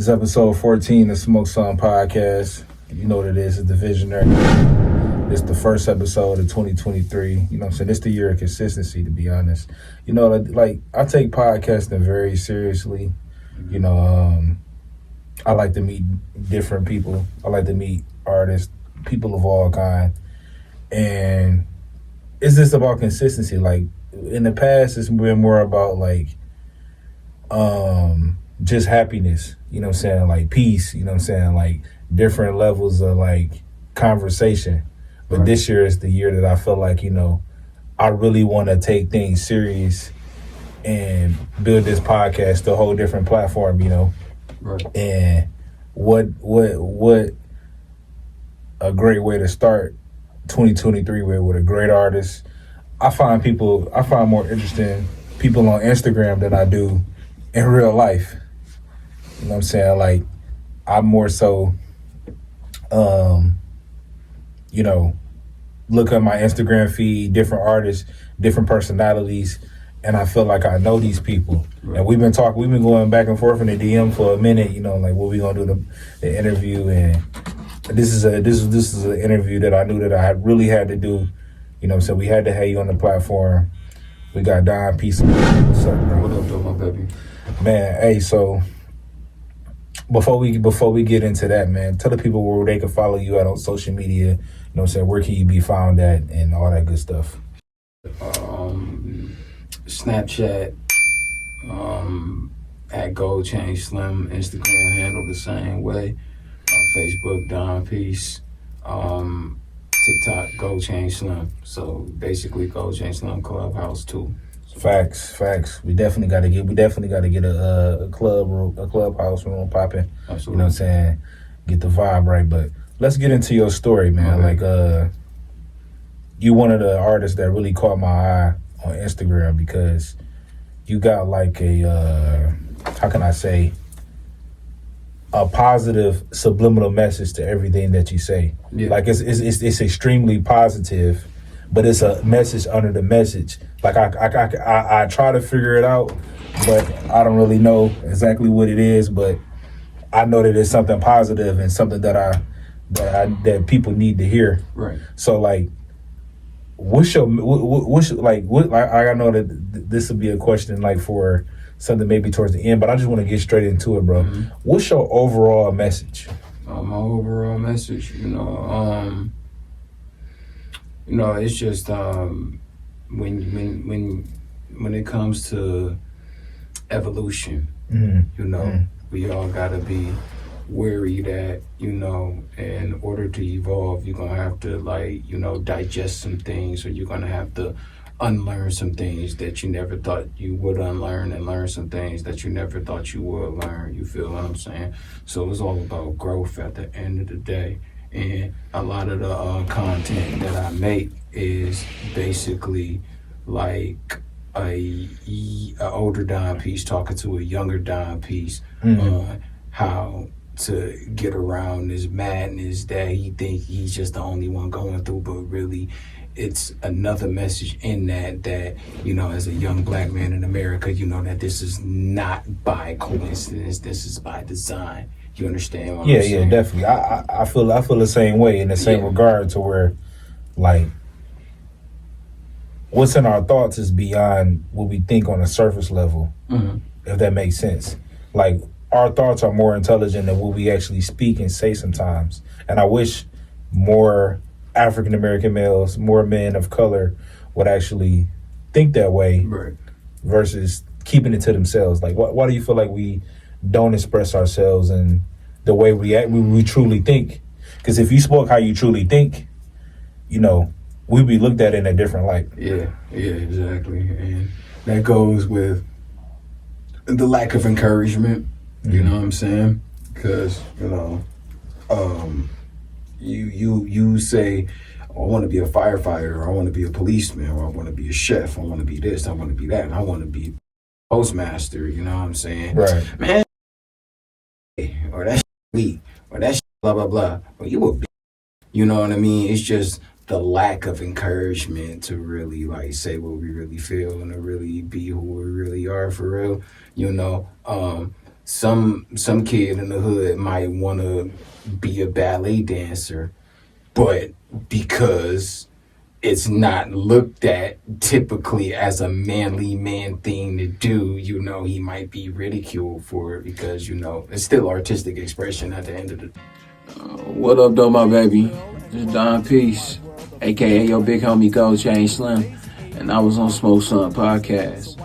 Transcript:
This is episode 14 of Smoke Some Podcast. You know what it is, it's the Visionary. It's the first episode of 2023. You know what I'm saying? It's the year of consistency, to be honest. You know, like I take podcasting very seriously. You know, I like to meet different people. I like to meet artists, people of all kind. And it's just about consistency. Like, in the past, it's been more about, like, just happiness, you know what I'm saying, like peace, you know what I'm saying, like different levels of like conversation. But right. This year is the year that I feel like, you know, I really want to take things serious and build this podcast to a whole different platform, you know. Right. And what a great way to start 2023 with a great artist. I find more interesting people on Instagram than I do in real life. You know what I'm saying? Like, I'm more so, you know, look at my Instagram feed, different artists, different personalities, and I feel like I know these people. Right. And we've been going back and forth in the DM for a minute, you know, like what we gonna do the interview. And this is an interview that I knew that I really had to do. You know what I'm saying? We had to have you on the platform. We got Don Peace. What's up, bro? What up, though, my baby? Man, hey, so before we get into that, man, tell the people where they can follow you at on social media. You know what I'm saying? Where can you be found at and all that good stuff? Snapchat, at Gold Chain Slim, Instagram handle the same way, Facebook Don Peace, TikTok Gold Chain Slim. So basically Gold Chain Slim Clubhouse too. Facts. We definitely got to get a clubhouse room popping. Absolutely. You know what I'm saying? Get the vibe right. But let's get into your story, man. Okay. Like, you one of the artists that really caught my eye on Instagram because you got like a how can I say, a positive subliminal message to everything that you say. Yeah. Like it's extremely positive, but it's a message under the message. Like I try to figure it out, but I don't really know exactly what it is. But I know that it's something positive and something that people need to hear. Right. So like, I know that this will be a question like for something maybe towards the end, but I just want to get straight into it, bro. Mm-hmm. What's your overall message? My overall message, it's just when it comes to evolution, we all gotta be wary that, in order to evolve, you're gonna have to digest some things, or you're gonna have to unlearn some things that you never thought you would unlearn, and learn some things that you never thought you would learn. You feel what I'm saying? So it's all about growth at the end of the day. And a lot of the content that I make is basically like a older Don Peace talking to a younger Don Peace on how to get around this madness that he think he's just the only one going through, but really it's another message in that, as a young black man in America, that this is not by coincidence, this is by design. You understand what I'm saying? Yeah, definitely. I feel the same way, in the same regard, to where, like, what's in our thoughts is beyond what we think on a surface level, if that makes sense. Like, our thoughts are more intelligent than what we actually speak and say sometimes. And I wish more African American males, more men of color would actually think that way, right, versus keeping it to themselves. Like, why do you feel like we don't express ourselves in the way we truly think? Because if you spoke how you truly think, we'd be looked at in a different light. Yeah, exactly. And that goes with the lack of encouragement. You know what I'm saying? Because, you say, I want to be a firefighter, or I want to be a policeman, or I want to be a chef, I want to be this, I want to be that, and I want to be postmaster, you know what I'm saying? Right. Man, or that weak, or that blah, blah, blah. Or you a bitch. You know what I mean? It's just the lack of encouragement to really, like, say what we really feel and to really be who we really are for real, some kid in the hood might want to be a ballet dancer, but because it's not looked at typically as a manly man thing to do, you know, he might be ridiculed for it because, you know, it's still artistic expression at the end of the day. What up, though, my baby? It's Don Peace, a.k.a. your big homie Gold Chain Slim, and I was on Smoke Sun Podcast.